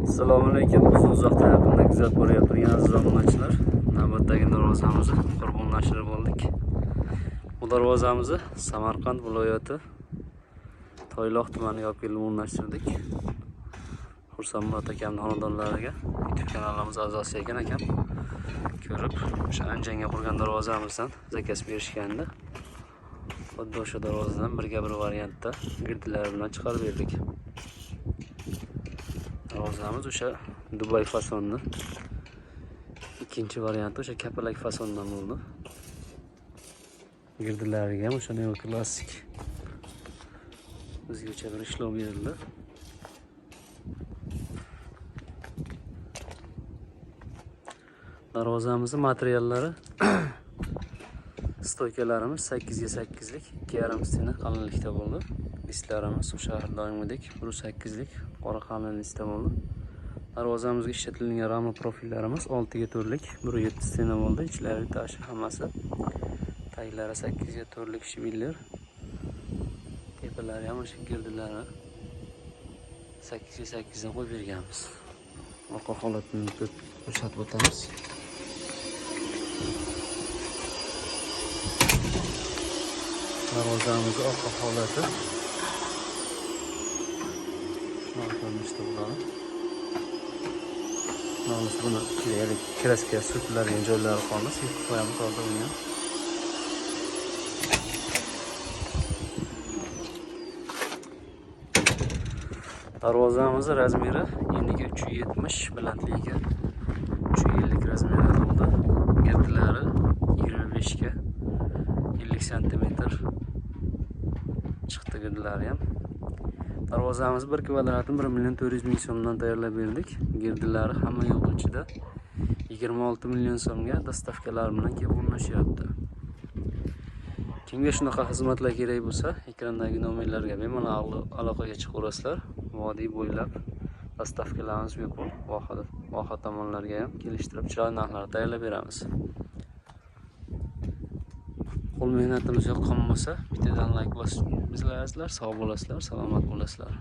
Assalomu alaykum. Uzoqdan yaqindan kuzatib borayotgan aziz obunachilar, navbatdagi darvozamizni qurbonlashtirib oldik. Bu darvozamizni Samarqand viloyati Toyloq tumaniga olib kelib o'rnashtirdik. Xursandmurod akamning xonadonlariga YouTube kanalimiz a'zosi ekan akam ko'rib, o'sha anjanga qurgan darvozamizdan zakaz berishganda, xuddi o'sha darvozadan birga bir variantda girdilar bilan chiqarib berdik. Darvozamiz o'sha Dubay fasonli. Ikkinchi varianti o'sha kapalak fasondan bo'ldi. Girdilariga ham o'sha neoklassik bizgacha bir ishlov berildi. Darvozamizning materiallari stoykalarimiz 8 ga 8 lik, 2,5 stena qalinlikda bo'ldi. Listlarimiz o'sha doimgidek 1.8 lik qora qalinlikda bo'ldi. Darvozamizga ishlatilgan rama profillarimiz 6 ga 4 lik, 1.7 stena bo'ldi. Ichlari tashi hammasi. Taglari 8 ga 4 lik shiviller. Tepalari ham o'sha girdilari 8 ga 8 dan qo'yib berganmiz. Orqa holatini ko'rsatib o'tamiz. Darvozamizning orqa holati shunday ko'rinishda bo'ladi. Mana buni kraska surtiladigan joylari qolmas, yutib qo'yamiz oldinga. Darvozamizning razmeri eniga 370, balandligiga 350 razmerda bo'ldi. Girdilari 25 ga 50 cm chiqdi girdilari ham. Darvozamiz 1 kvadratni 1.400.000 so'mdan tayyorlab berdik. Girdilari hamma yo'q ichida 26 million so'mga dostavkalar bilan kelib o'rnashyapti. Kimga shunaqa xizmatlar kerak bo'lsa, ekrandagi nomerlarga bemalol aloqaga chiqaverasizlar. Vodiy bo'ylab dostavkalarimiz bepul. Voha tomonlarga ham kelishtirib chiroyli narxlarda tayyorlab beramiz. Qo'l mehnatimiz yoqqan bo'lsa, bittadan like bosib bizlar, sog' bo'lasizlar, salomat bo'lasizlar.